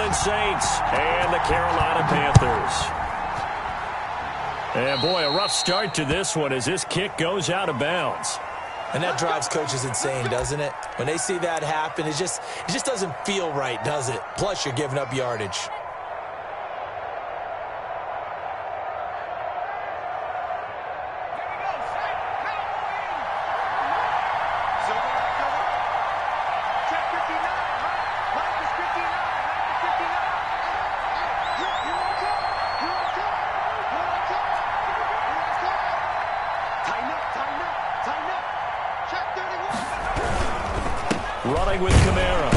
Orleans Saints and the Carolina Panthers. And, boy, a rough start to this one as this kick goes out of bounds. And that drives coaches insane, doesn't it? When they see that happen, it just doesn't feel right, does it? Plus, you're giving up yardage. Running with Kamara.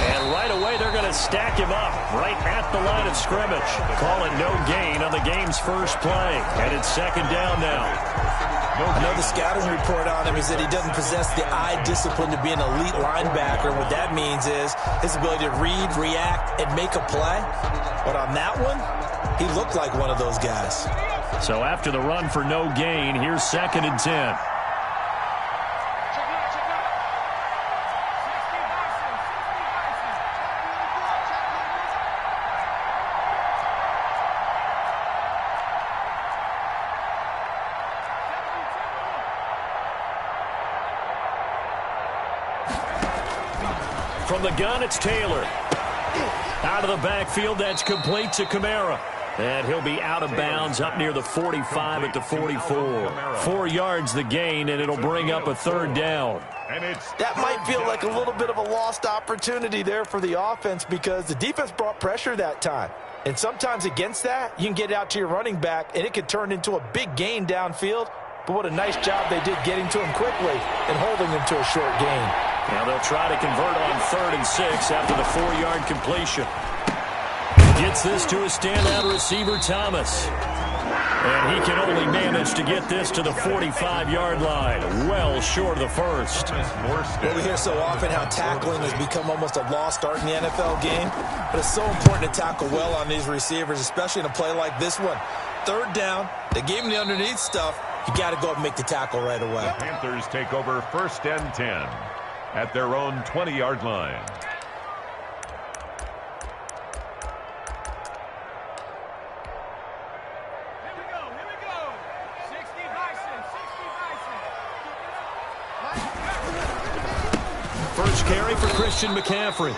And right away, they're going to stack him up right at the line of scrimmage. Call it no gain on the game's first play. And it's second down now. I know the scouting report on him is that he doesn't possess the eye discipline to be an elite linebacker. And what that means is his ability to read, react, and make a play. But on that one, he looked like one of those guys. So after the run for no gain, here's 2nd and 10. From the gun, it's Taylor. Out of the backfield, that's complete to Kamara. And he'll be out of bounds up near the 45 at the 44. 4 yards the gain, and it'll bring up a 3rd down. That might feel like a little bit of a lost opportunity there for the offense because the defense brought pressure that time. And sometimes against that, you can get out to your running back, and it could turn into a big gain downfield. But what a nice job they did getting to him quickly and holding him to a short gain. Now they'll try to convert on 3rd and 6 after the 4-yard completion. Gets this to a standout receiver, Thomas. And he can only manage to get this to the 45-yard line, well short of the first. Well, we hear so often how tackling has become almost a lost art in the NFL game. But it's so important to tackle well on these receivers, especially in a play like this one. 3rd down, they gave him the underneath stuff. You got to go up and make the tackle right away. The Panthers take over 1st and 10 at their own 20-yard line. Here we go. 60 Bison. First carry for Christian McCaffrey.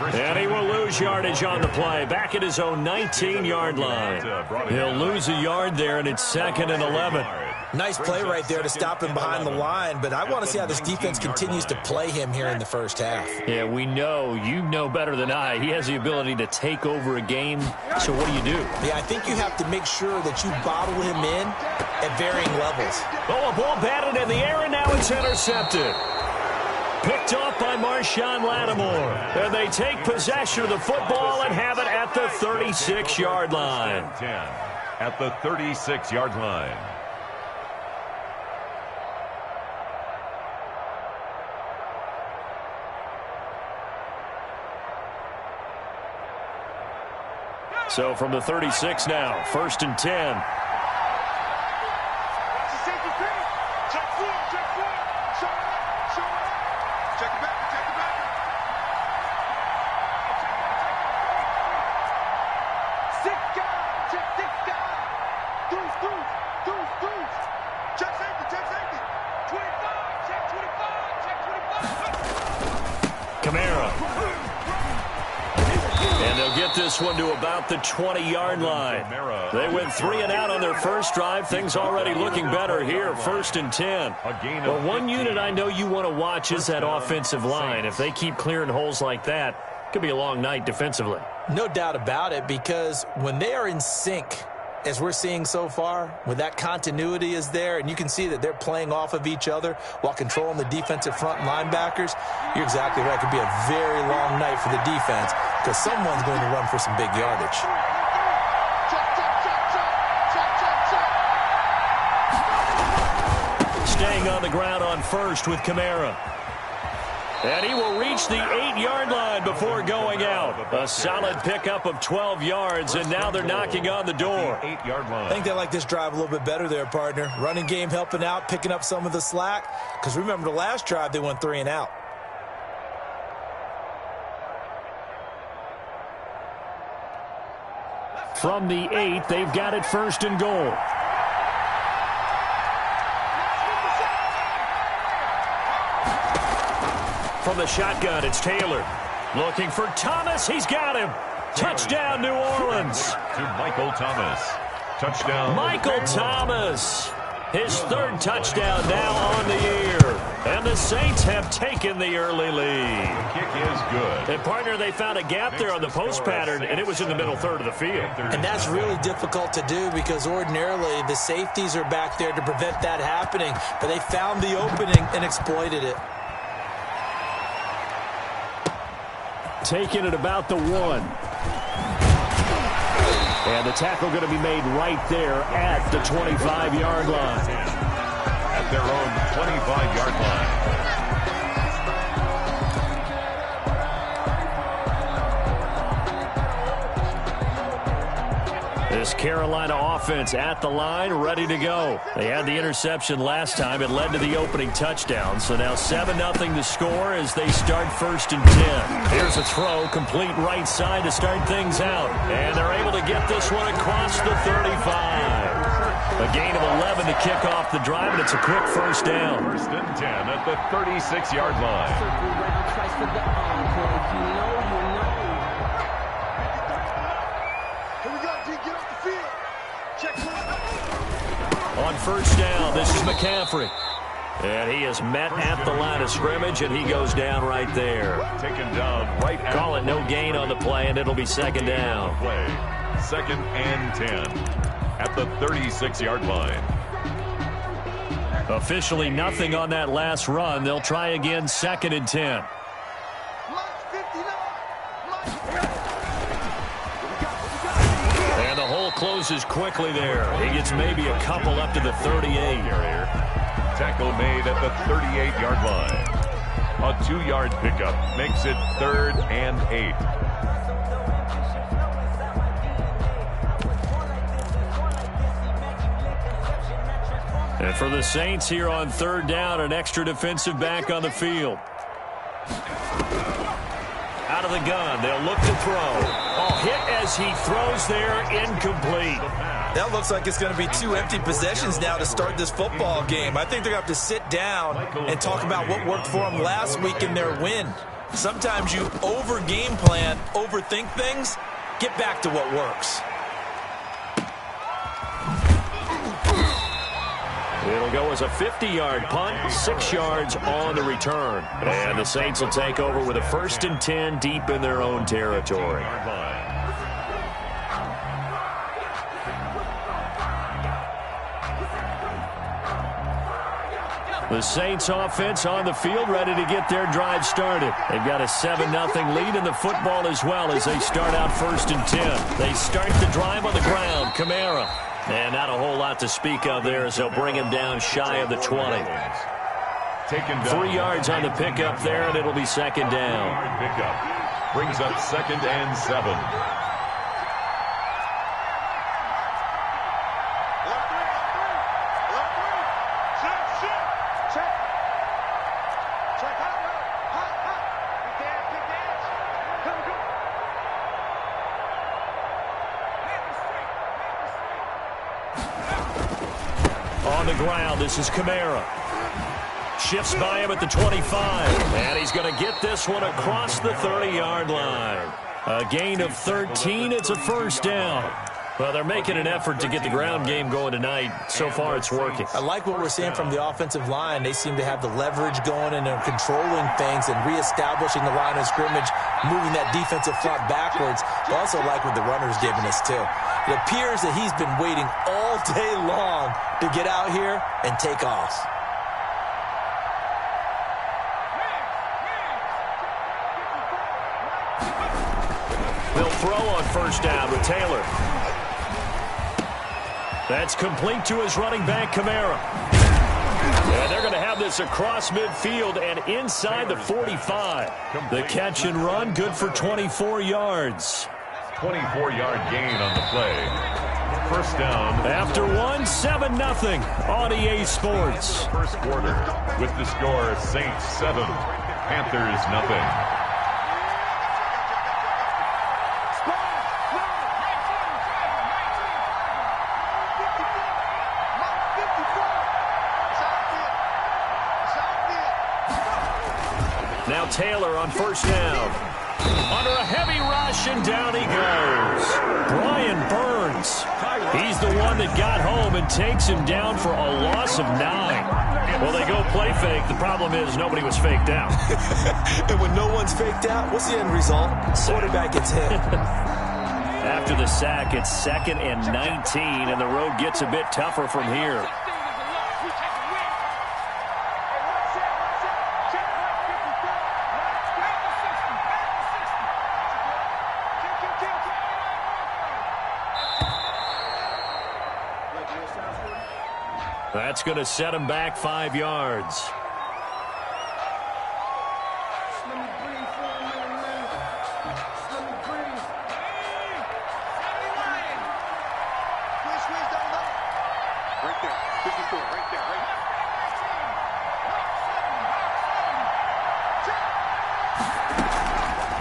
And he will lose yardage on the play. Back at his own 19-yard line. He'll lose a yard there, and it's 2nd and 11. Nice play right there to stop him behind the line, but I want to see how this defense continues to play him here in the first half. Yeah, we know. You know better than I. He has the ability to take over a game. So what do you do? Yeah, I think you have to make sure that you bottle him in at varying levels. Oh, a ball batted in the air, and now it's intercepted. Picked off by Marshawn Lattimore. And they take possession of the football and have it at the 36-yard line. 10 at the 36-yard line. So from the 36 now, 1st and 10. Kamara. And they'll get this one to about the 20-yard line. They went 3 and out on their first drive. Things already looking better here, 1st and 10. But one unit I know you want to watch is that offensive line. If they keep clearing holes like that, it could be a long night defensively. No doubt about it, because when they are in sync, as we're seeing so far, when that continuity is there, and you can see that they're playing off of each other while controlling the defensive front linebackers, you're exactly right. It could be a very long night for the defense because someone's going to run for some big yardage. Staying on the ground on 1st with Kamara. And he will reach the 8-yard line before going out. A solid pickup of 12 yards, and now they're knocking on the door. 8-yard line. I think they like this drive a little bit better there, partner. Running game helping out, picking up some of the slack. Because remember the last drive, they went 3 and out. From the 8, they've got it first and goal. From the shotgun, it's Taylor. Looking for Thomas. He's got him. Touchdown, New Orleans. To Michael Thomas. Touchdown. Michael Thomas. His third touchdown now on the year. And the Saints have taken the early lead. The kick is good. And, partner, they found a gap there on the post pattern, and it was in the middle third of the field. And that's really difficult to do because ordinarily the safeties are back there to prevent that happening. But they found the opening and exploited it. Taking it about the 1. And the tackle going to be made right there at the 25-yard line. At their own 25-yard line. This Carolina offense at the line, ready to go. They had the interception last time. It led to the opening touchdown. So now 7-0 to score as they start first and 10. Here's a throw, complete right side to start things out. And they're able to get this one across the 35. A gain of 11 to kick off the drive, and it's a quick first down. First and 10 at the 36-yard line. On first down, this is McCaffrey. And he is met at the line of scrimmage, and he goes down right there. Taken down right at Call it no gain on the play, and it'll be second down. Play. Second and 10 at the 36-yard line. Officially nothing on that last run. They'll try again, second and 10. And the hole closes quickly there. He gets maybe a couple up to the 38. Tackle made at the 38-yard line. A 2-yard pickup makes it third and 8. And for the Saints here on third down, an extra defensive back on the field. Out of the gun, they'll look to throw. Oh, hit as he throws there, incomplete. That looks like it's going to be 2 empty possessions now to start this football game. I think they're going to have to sit down and talk about what worked for them last week in their win. Sometimes you over-game plan, overthink things. Get back to what works. It'll go as a 50-yard punt, 6 yards on the return. And the Saints will take over with a first and 10 deep in their own territory. The Saints offense on the field, ready to get their drive started. They've got a 7-0 lead in the football as well as they start out first and 10. They start the drive on the ground. Kamara. And not a whole lot to speak of there as they'll bring him down shy of the 20. 3 yards on the pickup there, and it'll be second down. Pickup brings up second and 7. On the ground, this is Kamara. Shifts by him at the 25. And he's going to get this one across the 30-yard line. A gain of 13. It's a first down. Well, they're making an effort to get the ground game going tonight. So far, it's working. I like what we're seeing from the offensive line. They seem to have the leverage going and they're controlling things and reestablishing the line of scrimmage, moving that defensive front backwards. I also like what the runner's giving us, too. It appears that he's been waiting all day long to get out here and take off. They'll throw on first down with Taylor. That's complete to his running back, Kamara. And they're going to have this across midfield and inside the 45. The catch and run, good for 24 yards. 24-yard gain on the play. First down. After 7-0 on EA Sports. First quarter with the score Saints 7, Panthers nothing. Taylor on first down. Under a heavy rush, and down he goes. Brian Burns. He's the one that got home and takes him down for a loss of 9. Well, they go play fake. The problem is nobody was faked out. And when no one's faked out, what's the end result? Quarterback gets hit. After the sack, it's 2nd and 19, and the road gets a bit tougher from here. That's going to set him back 5 yards.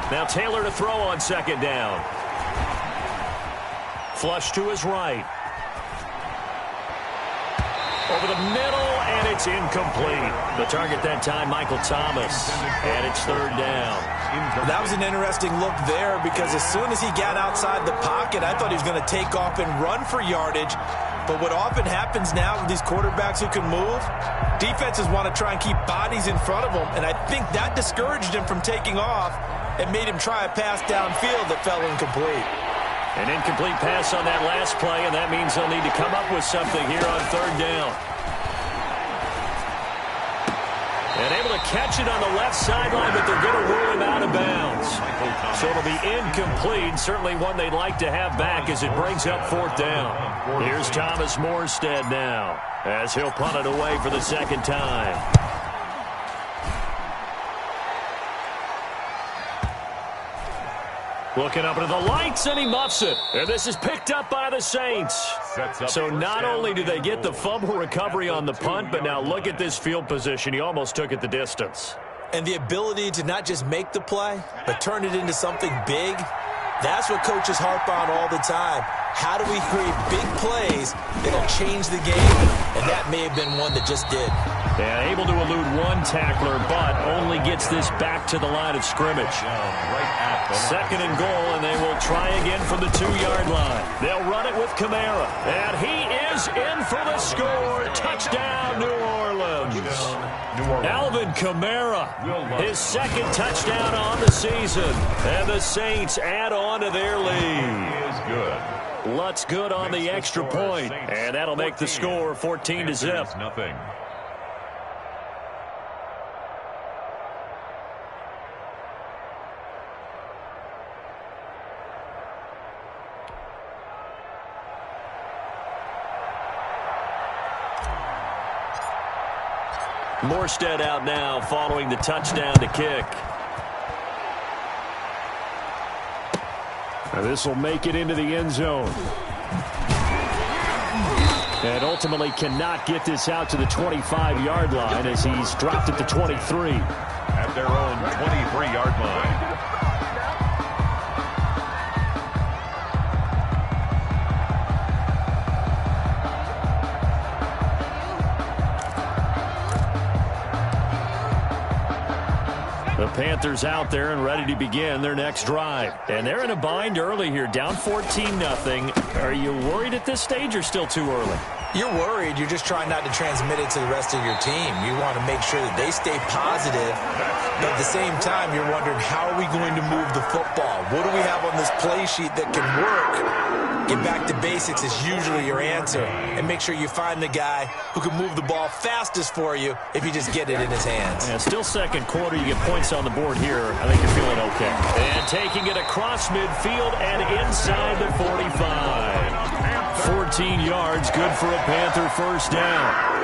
Now Taylor to throw on 2nd down. Flush to his right. Over the middle, and it's incomplete. The target that time, Michael Thomas. And it's 3rd down. That was an interesting look there because as soon as he got outside the pocket, I thought he was going to take off and run for yardage. But what often happens now with these quarterbacks who can move, defenses want to try and keep bodies in front of them. And I think that discouraged him from taking off and made him try a pass downfield that fell incomplete. An incomplete pass on that last play, and that means they'll need to come up with something here on 3rd down. And able to catch it on the left sideline, but they're going to rule him out of bounds. So it'll be incomplete, certainly one they'd like to have back as it brings up 4th down. Here's Thomas Morstead now, as he'll punt it away for the 2nd time. Looking up into the lights, and he muffs it. And this is picked up by the Saints. So not only do they get the fumble recovery on the punt, but now look at this field position. He almost took it the distance. And the ability to not just make the play, but turn it into something big, that's what coaches harp on all the time. How do we create big plays that'll change the game? And that may have been one that just did. Yeah, able to elude one tackler, but only gets this back to the line of scrimmage. 2nd and goal, and they will try again from the 2-yard line. They'll run it with Kamara, and he is in for the score. Touchdown, New Orleans. Alvin Kamara, his 2nd touchdown on the season, and the Saints add on to their lead. Lutz good on the extra point, and that'll make the score 14-0. Nothing. Morstead out now following the touchdown to kick. Now this will make it into the end zone. And ultimately cannot get this out to the 25-yard line as he's dropped it to 23. At their own 23-yard line. The Panthers out there and ready to begin their next drive. And they're in a bind early here, down 14-0. Are you worried at this stage or still too early? You're worried. You're just trying not to transmit it to the rest of your team. You want to make sure that they stay positive. But at the same time, you're wondering, how are we going to move the football? What do we have on this play sheet that can work? Get back to basics is usually your answer. And make sure you find the guy who can move the ball fastest for you if you just get it in his hands. Yeah, still 2nd quarter. You get points on the board here. I think you're feeling okay. And taking it across midfield and inside the 45. 14 yards, good for a Panther first down.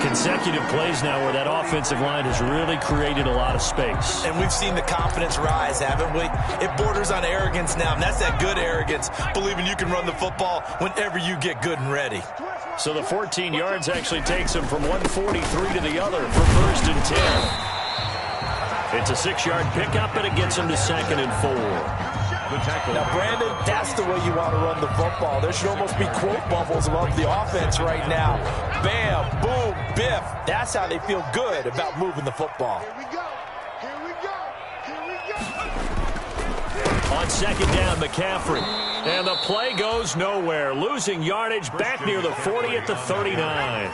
Consecutive plays now where that offensive line has really created a lot of space. And we've seen the confidence rise, haven't we? It borders on arrogance now, and that's that good arrogance, believing you can run the football whenever you get good and ready. So the 14 yards actually takes him from 143 to the other for 1st and 10. It's a 6-yard pickup, and it gets him to 2nd and 4. Now, Brandon, that's the way you want to run the football. There should almost be quote bubbles above the offense right now. Bam, boom, biff. That's how they feel good about moving the football. Here we go. Here we go. On second down, McCaffrey. And the play goes nowhere. Losing yardage back near the 40 at the 39.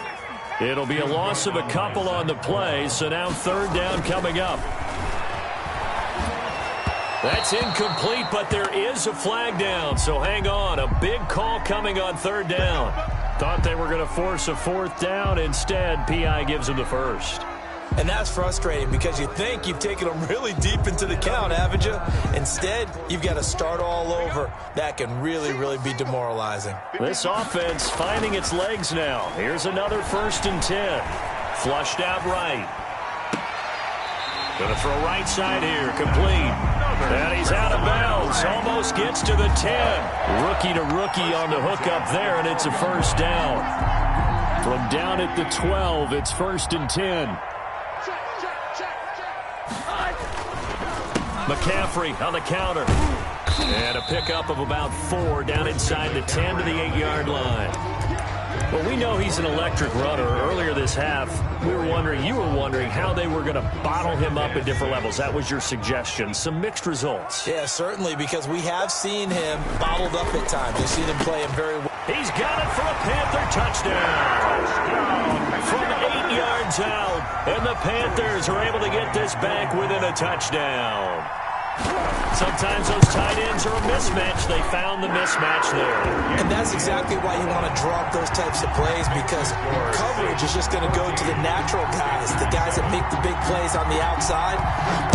It'll be a loss of a couple on the play, so now third down coming up. That's incomplete, but there is a flag down, so hang on. A big call coming on third down. Thought they were going to force a fourth down. Instead, P.I. gives them the first. And that's frustrating because you think you've taken them really deep into the count, haven't you? Instead, you've got to start all over. That can really, really be demoralizing. This offense finding its legs now. Here's another 1st and 10. Flushed out right. Going to throw right side here. Complete. And he's out of bounds. Almost gets to the 10. Rookie to rookie on the hookup there, and it's a first down. From down at the 12, it's 1st and 10. McCaffrey on the counter. And a pickup of about 4 down inside the 10 to the 8-yard line. Well, we know he's an electric runner. Earlier this half, you were wondering how they were going to bottle him up at different levels. That was your suggestion. Some mixed results. Yeah, certainly, because we have seen him bottled up at times. We've seen him play him very well. He's got it for a Panther touchdown. From 8 yards out, and the Panthers are able to get this back within a touchdown. Sometimes those tight ends are a mismatch. They found the mismatch there. And that's exactly why you want to draw up those types of plays, because coverage is just going to go to the natural guys, the guys that make the big plays on the outside.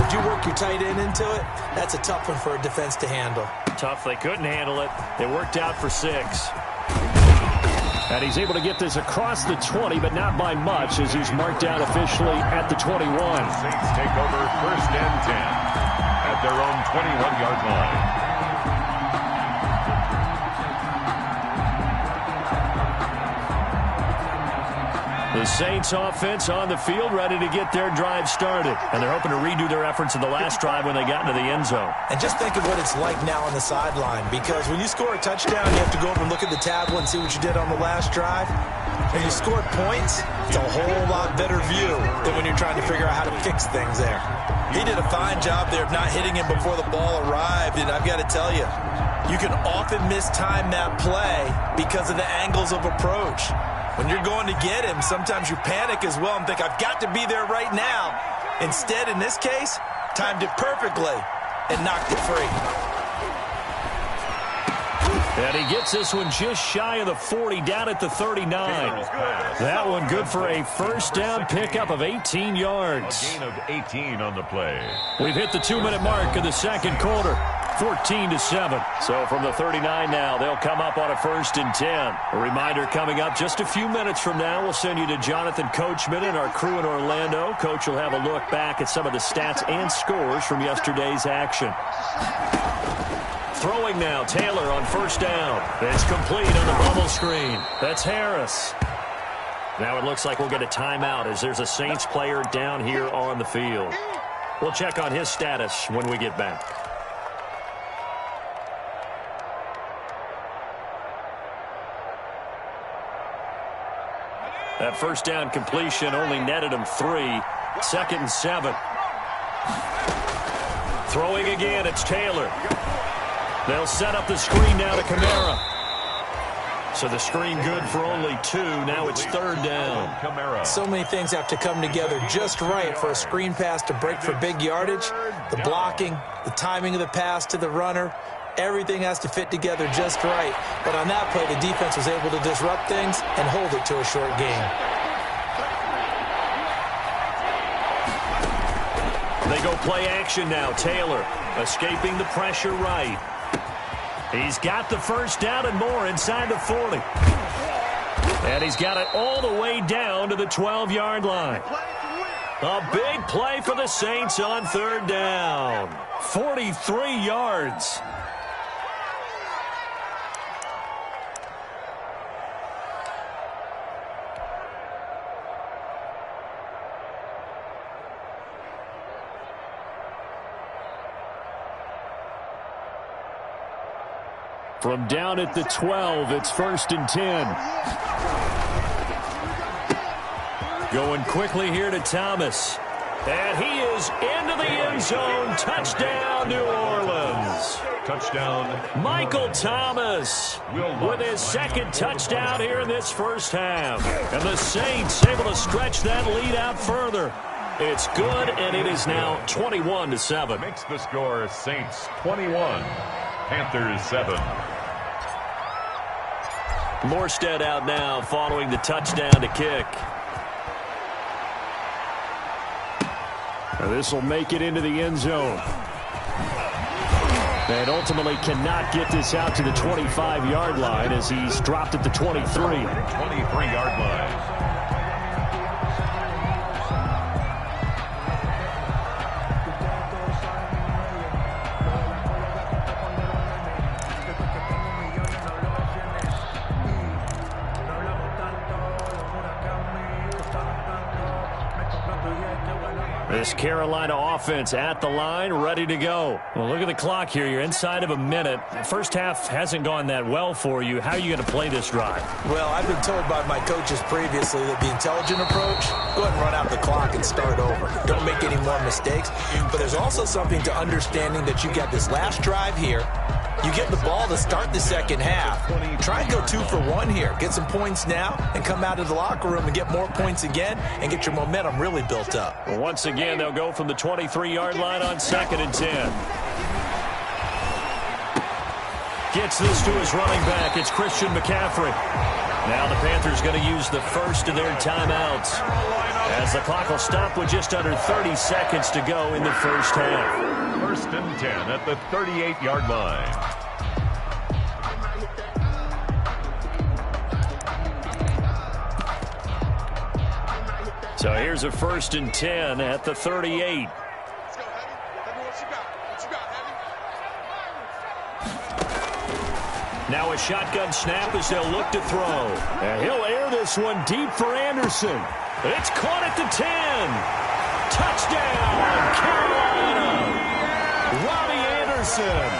If you work your tight end into it, that's a tough one for a defense to handle. Tough. They couldn't handle it. It worked out for 6. And he's able to get this across the 20, but not by much, as he's marked down officially at the 21. Saints take over 1st and 10 at their own 21-yard line. The Saints offense on the field, ready to get their drive started. And they're hoping to redo their efforts in the last drive when they got into the end zone. And just think of what it's like now on the sideline, because when you score a touchdown, you have to go over and look at the tablet and see what you did on the last drive. When you scored points, it's a whole lot better view than when you're trying to figure out how to fix things there. He did a fine job there of not hitting him before the ball arrived, and I've got to tell you, you can often mistime that play because of the angles of approach. When you're going to get him, sometimes you panic as well and think, I've got to be there right now. Instead, in this case, timed it perfectly and knocked it free. And he gets this one just shy of the 40, down at the 39. That one good for a first down pickup of 18 yards. A gain of 18 on the play. We've hit the 2-minute mark in the second quarter. 14-7. So from the 39 now, they'll come up on a 1st and 10. A reminder coming up just a few minutes from now, we'll send you to Jonathan Coachman and our crew in Orlando. Coach will have a look back at some of the stats and scores from yesterday's action. Throwing now, Taylor on 1st down. It's complete on the bubble screen. That's Harris. Now it looks like we'll get a timeout as there's a Saints player down here on the field. We'll check on his status when we get back. That first down completion only netted him 3. 2nd and 7. Throwing again, it's Taylor. They'll set up the screen now to Kamara. So the screen good for only 2. Now it's 3rd down. So many things have to come together just right for a screen pass to break for big yardage. The blocking, the timing of the pass to the runner. Everything has to fit together just right. But on that play, the defense was able to disrupt things and hold it to a short gain. They go play action now. Taylor escaping the pressure right. He's got the first down and more inside the 40. And he's got it all the way down to the 12-yard line. A big play for the Saints on 3rd down. 43 yards. From down at the 12, it's 1st and 10. Going quickly here to Thomas. And he is into the end zone. Touchdown, New Orleans. Touchdown, Michael Thomas with his second touchdown here in this first half. And the Saints able to stretch that lead out further. It's good, and it is now 21-7. Makes the score Saints 21, Panthers 7. Morstead out now following the touchdown to kick. This will make it into the end zone. And ultimately cannot get this out to the 25-yard line as he's dropped at the 23. 23-yard line. This Carolina offense at the line, ready to go. Well, look at the clock here. You're inside of a minute. First half hasn't gone that well for you. How are you going to play this drive? Well, I've been told by my coaches previously that the intelligent approach, go ahead and run out the clock and start over. Don't make any more mistakes. But there's also something to understanding that you got this last drive here. You get the ball to start the second half. Try and go 2 for 1 here. Get some points now and come out of the locker room and get more points again and get your momentum really built up. Well, once again, they'll go from the 23-yard line on 2nd and 10. Gets this to his running back. It's Christian McCaffrey. Now the Panthers going to use the first of their timeouts as the clock will stop with just under 30 seconds to go in the first half. 1st and 10 at the 38-yard line. So here's a 1st and 10 at the 38. Let's go, Heavy. Heavy, what you got? What you got, Heavy? Now a shotgun snap as they'll look to throw. And he'll air this one deep for Anderson. It's caught at the 10. Touchdown, Carolina. Robbie Anderson,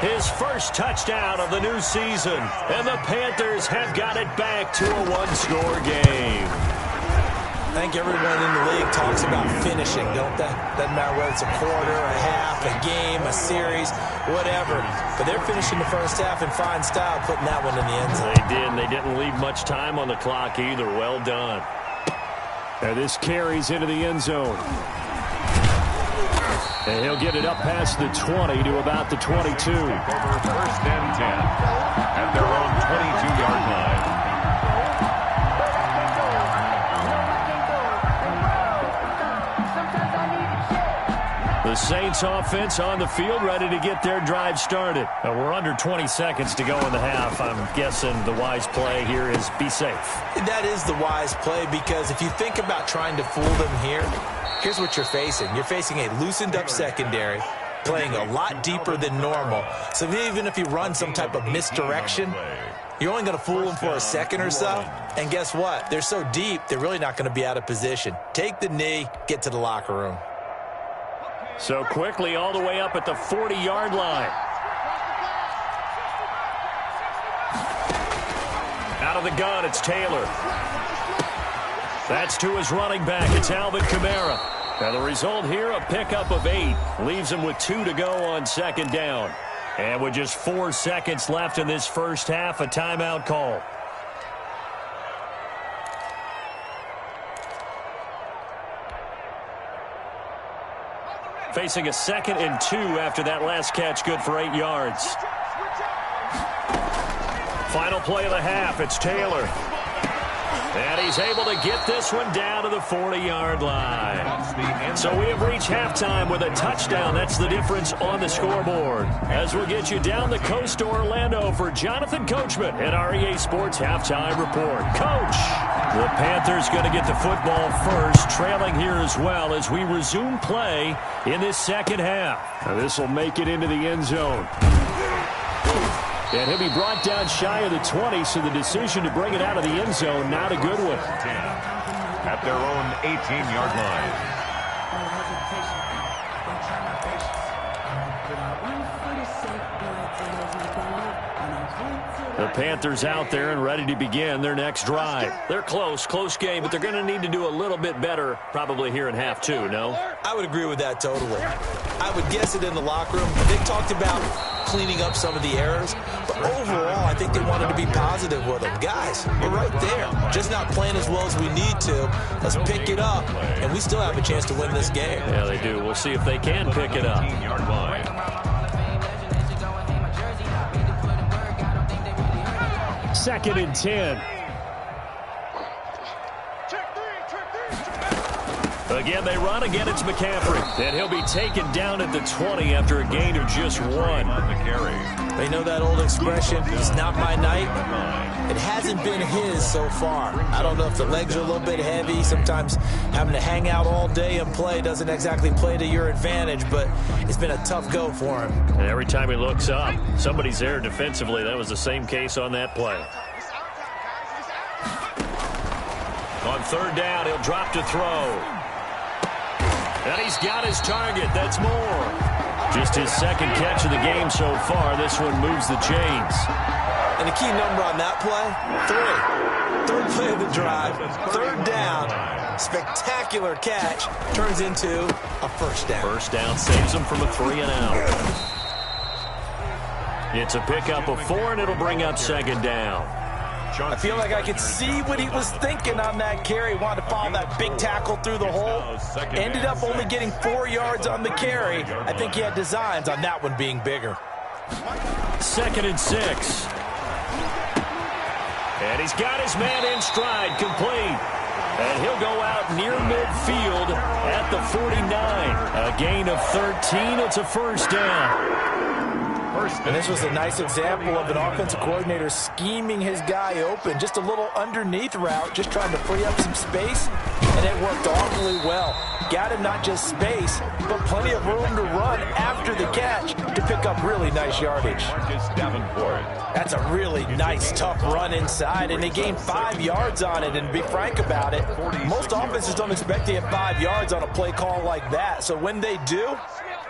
his first touchdown of the new season. And the Panthers have got it back to a one-score game. I think everyone in the league talks about finishing, don't they? Doesn't matter whether it's a quarter, a half, a game, a series, whatever. But they're finishing the first half in fine style, putting that one in the end zone. They did, and they didn't leave much time on the clock either. Well done. And this carries into the end zone. And he'll get it up past the 20 to about the 22. Over 1st and 10 at their own 22-yard line. The Saints offense on the field, ready to get their drive started. We're under 20 seconds to go in the half. I'm guessing the wise play here is be safe. That is the wise play, because if you think about trying to fool them here, here's what you're facing. You're facing a loosened up secondary, playing a lot deeper than normal. So even if you run some type of misdirection, you're only going to fool them for a second or so. And guess what? They're so deep, they're really not going to be out of position. Take the knee, get to the locker room. So quickly all the way up at the 40-yard line. Out of the gun, it's Taylor. That's to his running back. It's Alvin Kamara. Now the result here, a pickup of 8. Leaves him with 2 to go on 2nd down. And with just 4 seconds left in this first half, a timeout call. Facing a 2nd and 2 after that last catch, good for 8 yards. Final play of the half, it's Taylor. And he's able to get this one down to the 40-yard line. So we have reached halftime with a touchdown. That's the difference on the scoreboard. As we'll get you down the coast to Orlando for Jonathan Coachman at our EA Sports Halftime Report. Coach, the Panthers going to get the football first, trailing here as well as we resume play in this second half. Now this will make it into the end zone. And he'll be brought down shy of the 20, so the decision to bring it out of the end zone, not a good one. 10 at their own 18-yard line. The Panthers out there and ready to begin their next drive. They're close game, but they're going to need to do a little bit better probably here in half two, no? I would agree with that totally. I would guess it in the locker room. They talked about cleaning up some of the errors, but overall, I think they wanted to be positive with them. Guys, we're right there. Just not playing as well as we need to. Let's pick it up, and we still have a chance to win this game. Yeah, they do. We'll see if they can pick it up. 15-yard line. Second and 10. Again, they run. Again, it's McCaffrey. And he'll be taken down at the 20 after a gain of just one. On the carry. They know that old expression, it's not my night. It hasn't been his so far. I don't know if the legs are a little bit heavy. Sometimes having to hang out all day and play doesn't exactly play to your advantage, but it's been a tough go for him. And every time he looks up, somebody's there defensively. That was the same case on that play. On third down, he'll drop to throw. And he's got his target. That's Moore. Just his second catch of the game so far. This one moves the chains. And the key number on that play, 3. Third play of the drive, third down, spectacular catch, turns into a first down. First down saves him from a 3-and-out. It's a pickup of 4, and it'll bring up second down. I feel like I could see what he was thinking on that carry. Wanted to follow that big tackle through the hole. Ended up only getting 4 yards on the carry. I think he had designs on that one being bigger. Second and 6. And he's got his man in stride, complete. And he'll go out near midfield at the 49. A gain of 13. It's a first down. And this was a nice example of an offensive coordinator scheming his guy open. Just a little underneath route, just trying to free up some space, and it worked awfully well. Got him not just space, but plenty of room to run after the catch to pick up really nice yardage. That's a really nice, tough run inside, and they gained 5 yards on it. And to be frank about it, most offenses don't expect to get 5 yards on a play call like that. So when they do,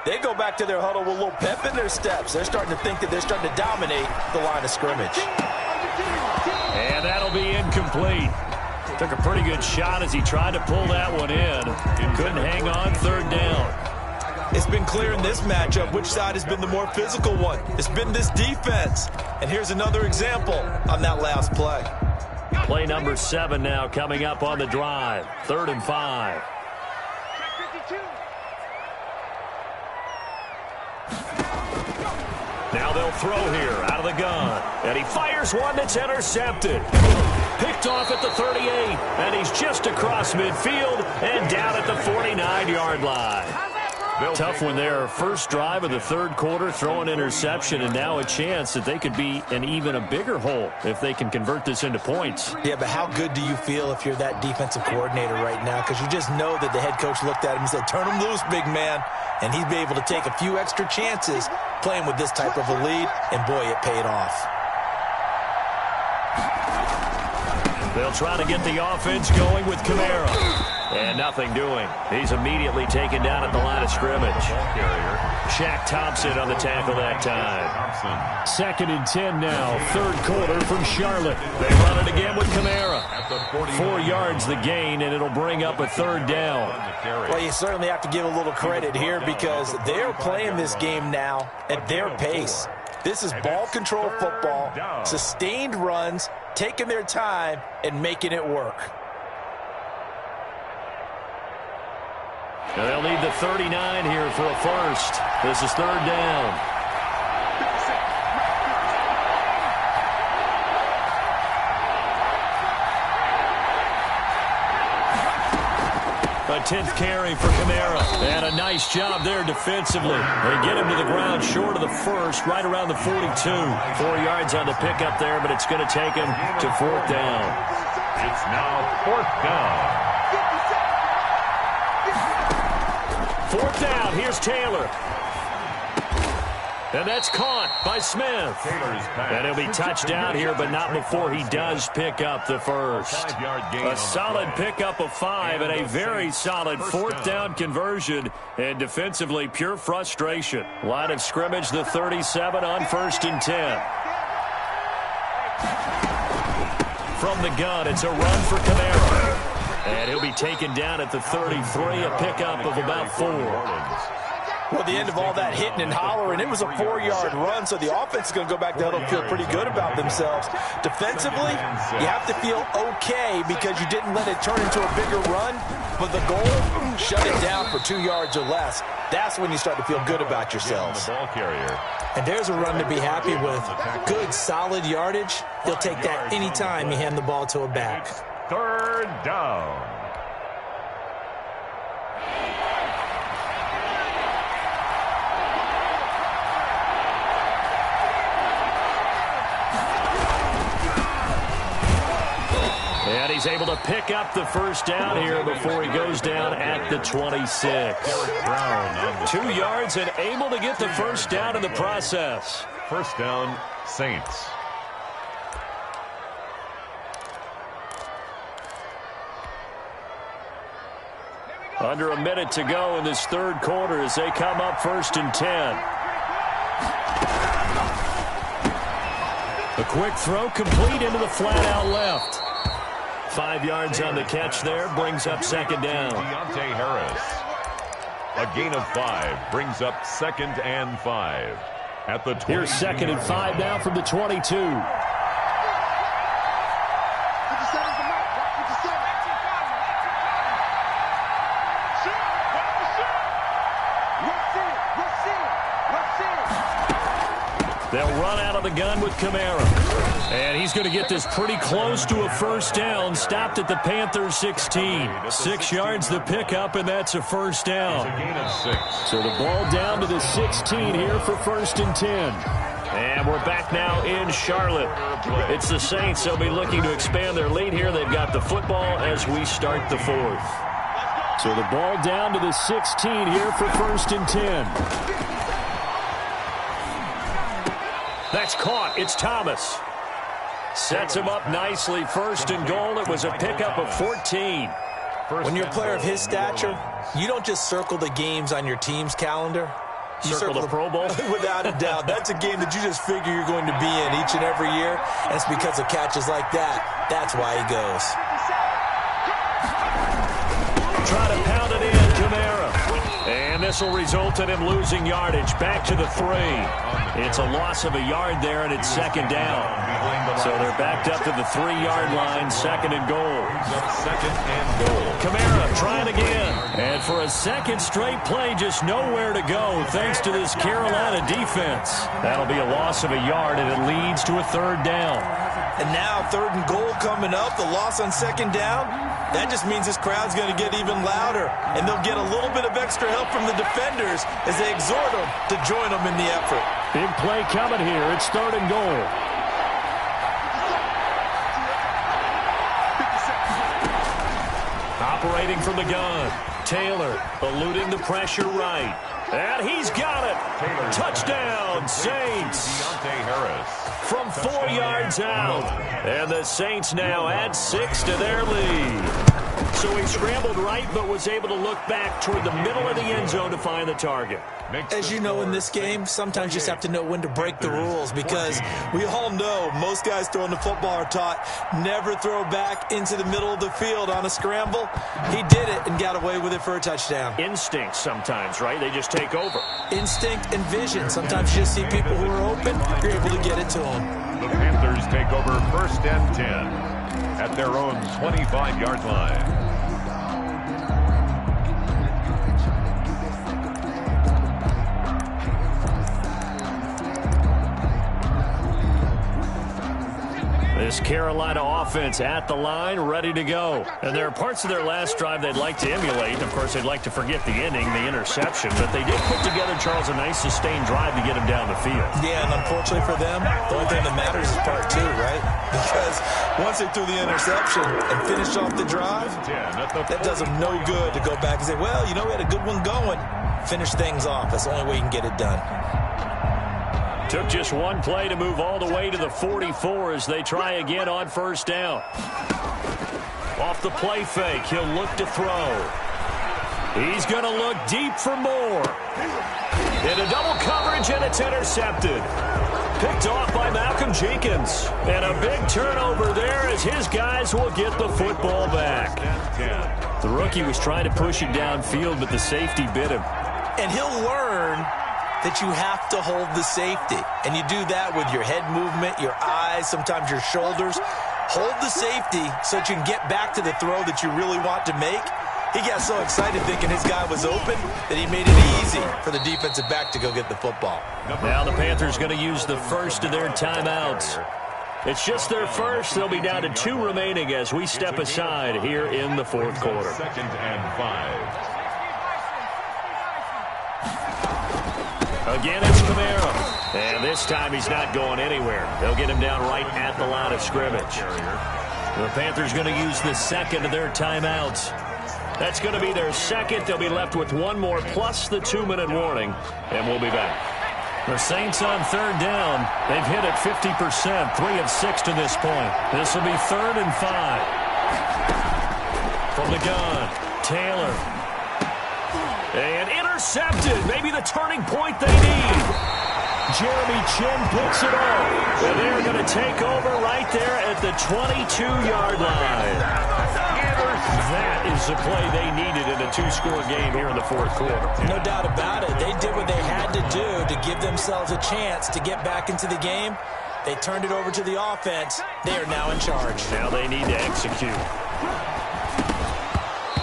they go back to their huddle with a little pep in their steps. They're starting to think that they're starting to dominate the line of scrimmage. And that'll be incomplete. Took a pretty good shot as he tried to pull that one in. Couldn't hang on third down. It's been clear in this matchup which side has been the more physical one. It's been this defense. And here's another example on that last play. Play number 7 now coming up on the drive. 3rd and 5. Now they'll throw here out of the gun. And he fires one that's intercepted. Picked off at the 38. And he's just across midfield and down at the 49-yard line. Tough one there. First drive of the third quarter, throw an interception, and now a chance that they could be in even a bigger hole if they can convert this into points. Yeah, but how good do you feel if you're that defensive coordinator right now? Because you just know that the head coach looked at him and said, turn him loose, big man. And he'd be able to take a few extra chances playing with this type of a lead, and boy, it paid off. They'll try to get the offense going with Kamara. And nothing doing. He's immediately taken down at the line of scrimmage. Shaq Thompson on the tackle that time. 2nd and 10 now. Third quarter from Charlotte. They run it again with Kamara. 4 yards the gain, and it'll bring up a third down. Well, you certainly have to give a little credit here because they're playing this game now at their pace. This is ball control football, sustained runs, taking their time, and making it work. And they'll need the 39 here for a first. This is 3rd down. A 10th carry for Kamara. And a nice job there defensively. They get him to the ground short of the first, right around the 42. 4 yards on the pickup there, but it's going to take him to 4th down. It's now 4th down. 4th down, here's Taylor. And that's caught by Smith. And he'll be touched down here, but not before he does pick up the first. A solid pickup of 5 and a very solid 4th down conversion. And defensively, pure frustration. Line of scrimmage, the 37 on 1st and 10. From the gun, it's a run for Camara. And he'll be taken down at the 33, a pickup of about 4. Well, the end of all that hitting and hollering, it was a 4-yard run, so the offense is going to go back there and feel pretty good about themselves. Defensively, you have to feel okay because you didn't let it turn into a bigger run, but the goal, shut it down for 2 yards or less. That's when you start to feel good about yourselves. Ball carrier. And there's a run to be happy with. Good, solid yardage. He'll take that anytime you hand the ball to a back. 3rd down. And he's able to pick up the first down here before he goes down at the 26. 2 yards and able to get the first down in the process. First down, Saints. Under a minute to go in this 3rd quarter as they come up 1st and 10. A quick throw complete into the flat out left. 5 yards on the catch there, brings up 2nd down. Deontay Harris. A gain of 5 brings up 2nd and 5. At the 20. Here's 2nd and 5 now from the 22. They'll run out of the gun with Camara. And he's going to get this pretty close to a first down. Stopped at the Panthers 16. 6 yards the pickup, and that's a first down. It's a gain of 6. So the ball down to the 16 here for 1st and 10. And we're back now in Charlotte. It's the Saints. They'll be looking to expand their lead here. They've got the football as we start the 4th. So the ball down to the 16 here for 1st and 10. That's caught. It's Thomas. Sets him up nicely. 1st and goal. It was a pickup of 14. When you're a player of his stature, you don't just circle the games on your team's calendar. You circle the Pro Bowl? Without a doubt. That's a game that you just figure you're going to be in each and every year. And it's because of catches like that. That's why he goes. Try to pound it in, Camara. And this will result in him losing yardage. Back to the 3. It's a loss of a yard there, and it's 2nd down. So they're backed up to the 3-yard line, 2nd and goal. 2nd and goal. Camara trying again. And for a 2nd straight play, just nowhere to go thanks to this Carolina defense. That'll be a loss of a yard, and it leads to a 3rd down. And now 3rd and goal coming up, the loss on 2nd down. That just means this crowd's going to get even louder, and they'll get a little bit of extra help from the defenders as they exhort them to join them in the effort. Big play coming here. It's 3rd and goal. Operating from the gun. Taylor eluding the pressure right. And he's got it. Taylor. Touchdown, Saints. Deontay Harris. From 4 yards out. And the Saints now add 6 to their lead. So he scrambled right, but was able to look back toward the middle of the end zone to find the target. As you know, in this game, sometimes you just have to know when to break the rules, because we all know most guys throwing the football are taught never throw back into the middle of the field on a scramble. He did it and got away with it for a touchdown. Instinct sometimes, right? They just take over. Instinct and vision. Sometimes you just see people who are open, you're able to get it to them. The Panthers take over 1st and 10 at their own 25-yard line. This Carolina offense at the line, ready to go. And there are parts of their last drive they'd like to emulate. Of course, they'd like to forget the ending, the interception. But they did put together, Charles, a nice sustained drive to get him down the field. Yeah, and unfortunately for them, the only thing that matters is part 2, right? Because once they threw the interception and finished off the drive, that does them no good to go back and say, well, you know, we had a good one going. Finish things off. That's the only way you can get it done. Took just one play to move all the way to the 44 as they try again on 1st down. Off the play fake, he'll look to throw. He's going to look deep for more. Into double coverage, and it's intercepted. Picked off by Malcolm Jenkins. And a big turnover there as his guys will get the football back. The rookie was trying to push it downfield, but the safety bit him. And he'll learn that you have to hold the safety. And you do that with your head movement, your eyes, sometimes your shoulders. Hold the safety so that you can get back to the throw that you really want to make. He got so excited thinking his guy was open that he made it easy for the defensive back to go get the football. Now the Panthers going to use the first of their timeouts. It's just their first. They'll be down to 2 remaining as we step aside here in the fourth quarter. 2nd and 5. Again, it's Kamara. And this time he's not going anywhere. They'll get him down right at the line of scrimmage. The Panthers going to use the second of their timeouts. That's going to be their second. They'll be left with one more plus the 2-minute warning. And we'll be back. The Saints on third down. They've hit it 50%, 3 of 6 to this point. This will be 3rd and 5. From the gun, Taylor. And intercepted. Maybe the turning point they need. Jeremy Chin picks it off. And they're going to take over right there at the 22-yard line. That is the play they needed in a 2-score game here in the fourth quarter. No doubt about it. They did what they had to do to give themselves a chance to get back into the game. They turned it over to the offense. They are now in charge. Now they need to execute.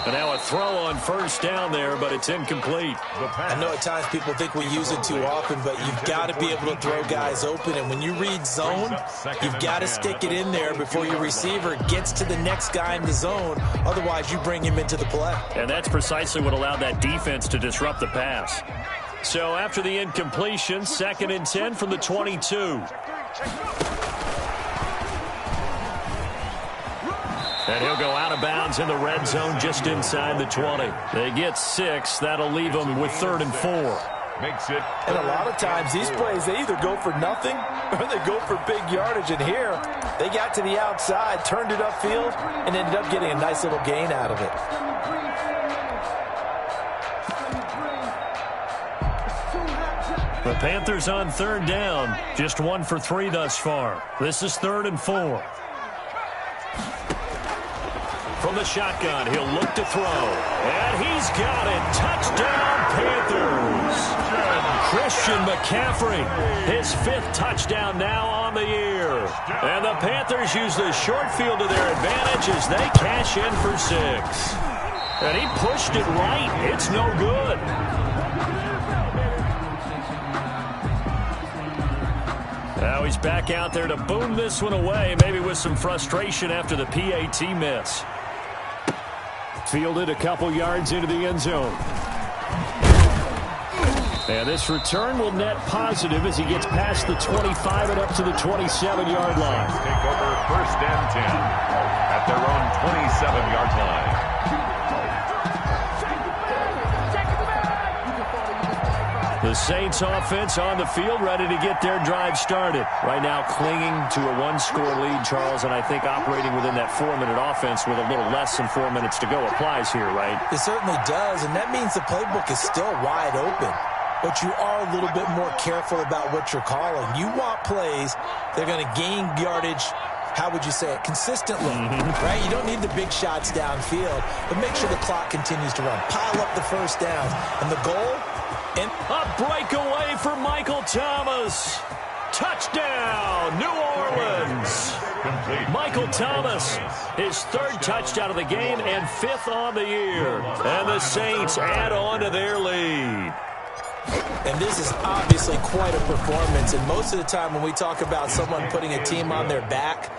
And now a throw on first down there, but it's incomplete. I know at times people think we use it too often, but you've got to be able to throw guys open. And when you read zone, you've got to stick it in there before your receiver gets to the next guy in the zone. Otherwise, you bring him into the play. And that's precisely what allowed that defense to disrupt the pass. So after the incompletion, 2nd and 10 from the 22. And he'll go out of bounds in the red zone just inside the 20. They get 6. That'll leave them with 3rd and 4. Makes it. And a lot of times these plays, they either go for nothing or they go for big yardage. And here, they got to the outside, turned it upfield, and ended up getting a nice little gain out of it. The Panthers on third down. Just 1 for 3 thus far. This is 3rd and 4. From the shotgun, he'll look to throw. And he's got it. Touchdown, Panthers. Christian McCaffrey, his 5th touchdown now on the year. And the Panthers use the short field to their advantage as they cash in for 6. And he pushed it right. It's no good. Now he's back out there to boom this one away, maybe with some frustration after the PAT miss. Fielded a couple yards into the end zone. And this return will net positive as he gets past the 25 and up to the 27-yard line. Take over 1st and 10 at their own 27-yard line. The Saints offense on the field, ready to get their drive started. Right now clinging to a 1-score lead, Charles, and I think operating within that 4-minute offense with a little less than 4 minutes to go applies here, right? It certainly does, and that means the playbook is still wide open. But you are a little bit more careful about what you're calling. You want plays that are going to gain yardage, how would you say it, consistently, right? You don't need the big shots downfield, but make sure the clock continues to run. Pile up the first downs, and the goal... And a breakaway for Michael Thomas. Touchdown, New Orleans. Michael Thomas, his 3rd touchdown of the game and 5th on the year. And the Saints add on to their lead. And this is obviously quite a performance. And most of the time when we talk about someone putting a team on their back,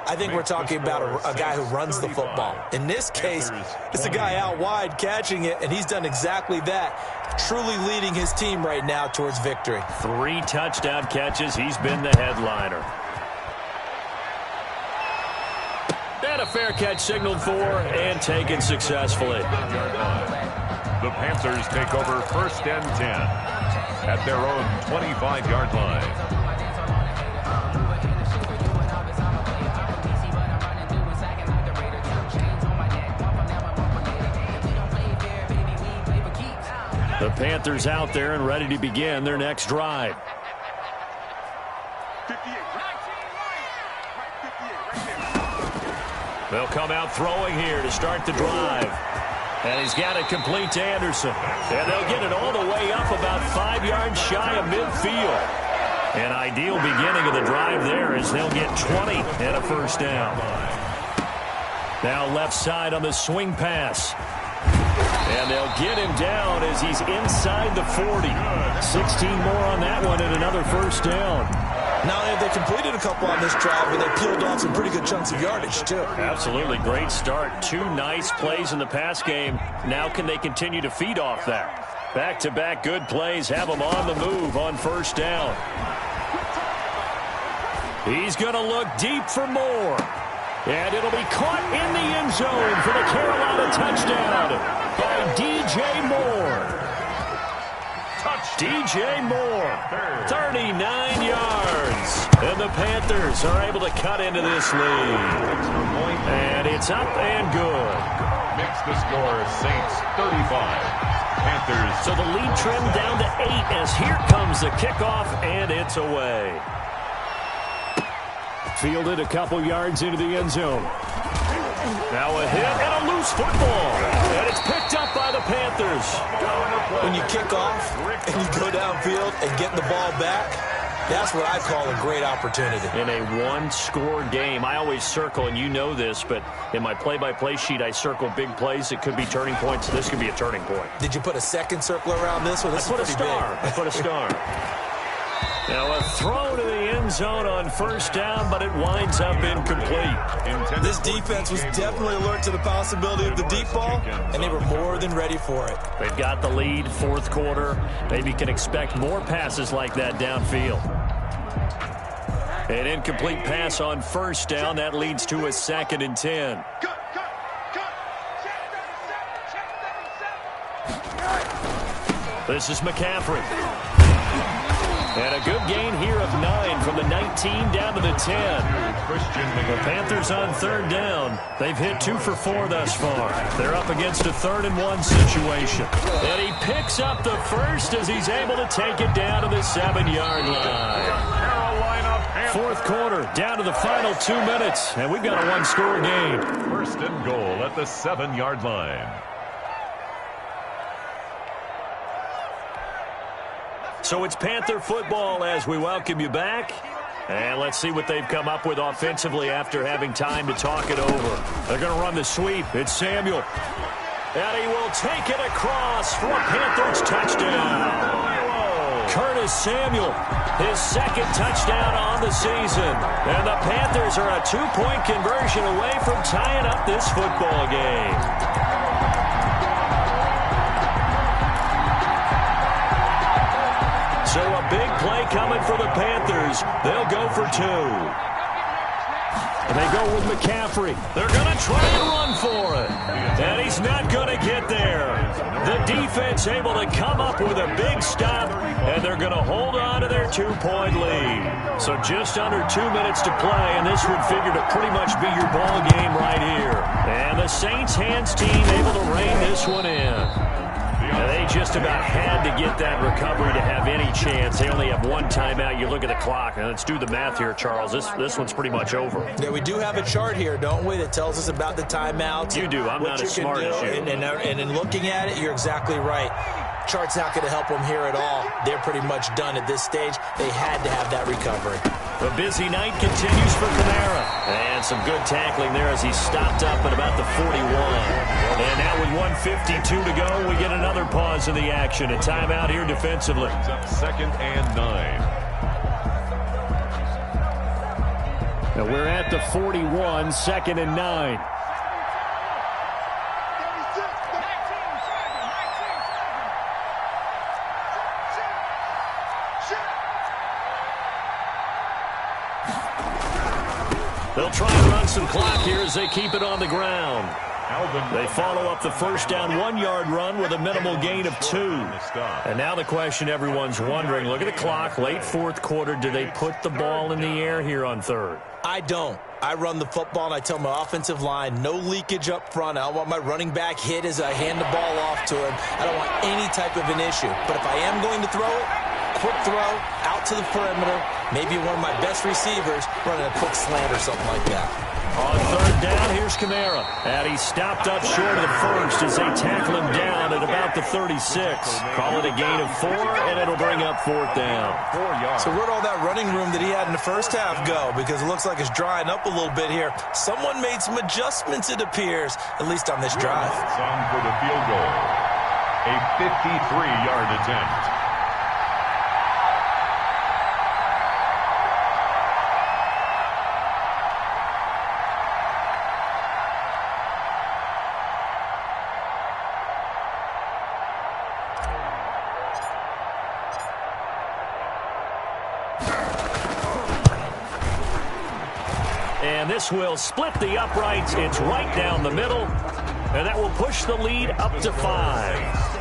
I think we're talking about a guy who runs the football. In this case, it's a guy out wide catching it, and he's done exactly that, truly leading his team right now towards victory. 3 touchdown catches. He's been the headliner. And a fair catch signaled for and taken successfully. The Panthers take over 1st and 10 at their own 25-yard line. The Panthers out there and ready to begin their next drive. They'll come out throwing here to start the drive. And he's got it complete to Anderson. And they'll get it all the way up about 5 yards shy of midfield. An ideal beginning of the drive there as they'll get 20 and a first down. Now left side on the swing pass. And they'll get him down as he's inside the 40. 16 more on that one and another first down. Not only have they completed a couple on this drive, but they peeled off some pretty good chunks of yardage, too. Absolutely great start. 2 nice plays in the pass game. Now can they continue to feed off that? Back-to-back good plays have them on the move on first down. He's going to look deep for more. And it'll be caught in the end zone for the Carolina touchdown by DJ Moore. DJ Moore, 39 yards. And the Panthers are able to cut into this lead. And it's up and good. Makes the score Saints 35. Panthers. So the lead trimmed down to 8 as here comes the kickoff, and it's away. Fielded a couple yards into the end zone. Now a hit and a loose football. And it's picked up by the Panthers. When you kick off and you go downfield and get the ball back, that's what I call a great opportunity. In a one-score game, I always circle, and you know this, but in my play-by-play sheet, I circle big plays. It could be turning points. This could be a turning point. Did you put a second circle around this one? I put a star. I put a star. Now a throw to the end zone on first down, but it winds up incomplete. This defense was definitely alert to the possibility of the deep ball, and they were more than ready for it. They've got the lead, fourth quarter. Maybe can expect more passes like that downfield. An incomplete pass on first down. That leads to a 2nd and 10. This is McCaffrey. And a good gain here of 9 from the 19 down to the 10. The Panthers on third down. They've hit 2 for 4 thus far. They're up against a 3rd and 1 situation. And he picks up the first as he's able to take it down to the 7-yard line. Fourth quarter, down to the final 2 minutes. And we've got a one-score game. First and goal at the 7-yard line. So it's Panther football as we welcome you back. And let's see what they've come up with offensively after having time to talk it over. They're going to run the sweep. It's Samuel. And he will take it across for a Panthers touchdown. Curtis Samuel, his 2nd touchdown on the season. And the Panthers are a 2-point conversion away from tying up this football game. So a big play coming for the Panthers. They'll go for 2. And they go with McCaffrey. They're going to try and run for it. And he's not going to get there. The defense able to come up with a big stop, and they're going to hold on to their 2-point lead. So just under 2 minutes to play, and this would figure to pretty much be your ball game right here. And the Saints hands team able to rein this one in. And they just about had to get that recovery to have any chance. They only have 1 timeout. You look at the clock, and let's do the math here, Charles. This one's pretty much over. Yeah, we do have a chart here, don't we, that tells us about the timeouts. You do. I'm not as smart as you. And in looking at it, you're exactly right. Chart's not going to help them here at all. They're pretty much done at this stage. They had to have that recovery. The busy night continues for Kamara. And some good tackling there as he stopped up at about the 41. And now with 1:52 to go, we get another pause in the action. A timeout here defensively. 2nd and 9. Now we're at the 41, 2nd and 9. They'll try and run some clock here as they keep it on the ground. They follow up the first down 1-yard run with a minimal gain of 2. And now the question everyone's wondering, look at the clock, late fourth quarter, do they put the ball in the air here on third? I don't. I run the football, and I tell my offensive line, no leakage up front. I don't want my running back hit as I hand the ball off to him. I don't want any type of an issue. But if I am going to throw it, quick throw, out to the perimeter, maybe one of my best receivers running a quick slant or something like that. On third down, here's Kamara. And he stopped up short of the first as they tackle him down at about the 36. Call it a gain of 4, and it'll bring up fourth down. 4 yards. So where'd all that running room that he had in the first half go? Because it looks like it's drying up a little bit here. Someone made some adjustments, it appears, at least on this drive. It's on for the field goal. A 53-yard attempt. And this will split the uprights. It's right down the middle. And that will push the lead up to 5.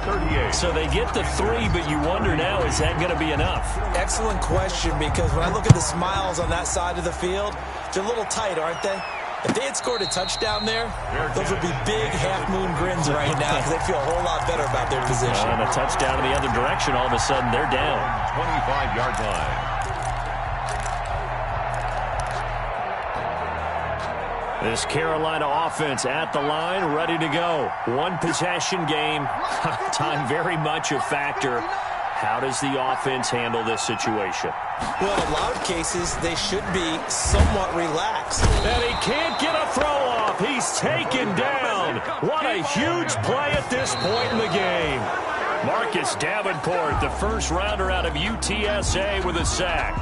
38. So they get to 3, but you wonder now, is that going to be enough? Excellent question, because when I look at the smiles on that side of the field, they're a little tight, aren't they? If they had scored a touchdown there, those would be big half-moon grins right now because they feel a whole lot better about their position. And a touchdown in the other direction, all of a sudden they're down. 25-yard line. This Carolina offense at the line, ready to go. One possession game. Time very much a factor. How does the offense handle this situation? Well, in a lot of cases, they should be somewhat relaxed. And he can't get a throw off. He's taken down. What a huge play at this point in the game. Marcus Davenport, the first rounder out of UTSA, with a sack.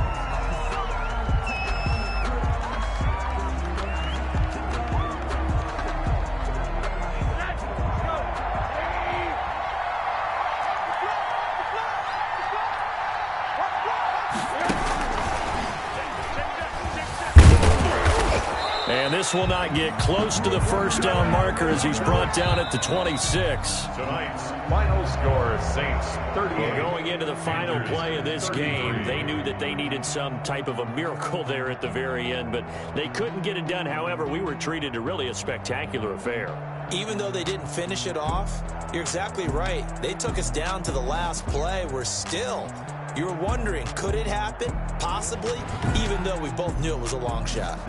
And this will not get close to the first down marker as he's brought down at the 26. Tonight's final score, Saints 38. Going into the final play of this game, they knew that they needed some type of a miracle there at the very end, but they couldn't get it done. However, we were treated to really a spectacular affair. Even though they didn't finish it off, you're exactly right. They took us down to the last play. You were wondering, could it happen? Possibly, even though we both knew it was a long shot.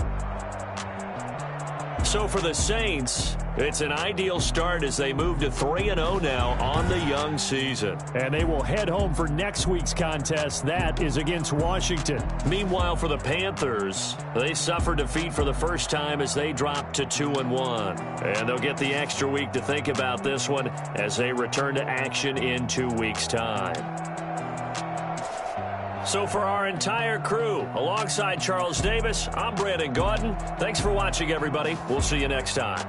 So for the Saints, it's an ideal start as they move to 3-0 now on the young season. And they will head home for next week's contest. That is against Washington. Meanwhile, for the Panthers, they suffer defeat for the first time as they drop to 2-1. And they'll get the extra week to think about this one as they return to action in 2 weeks' time. So for our entire crew, alongside Charles Davis, I'm Brandon Gaudin. Thanks for watching, everybody. We'll see you next time.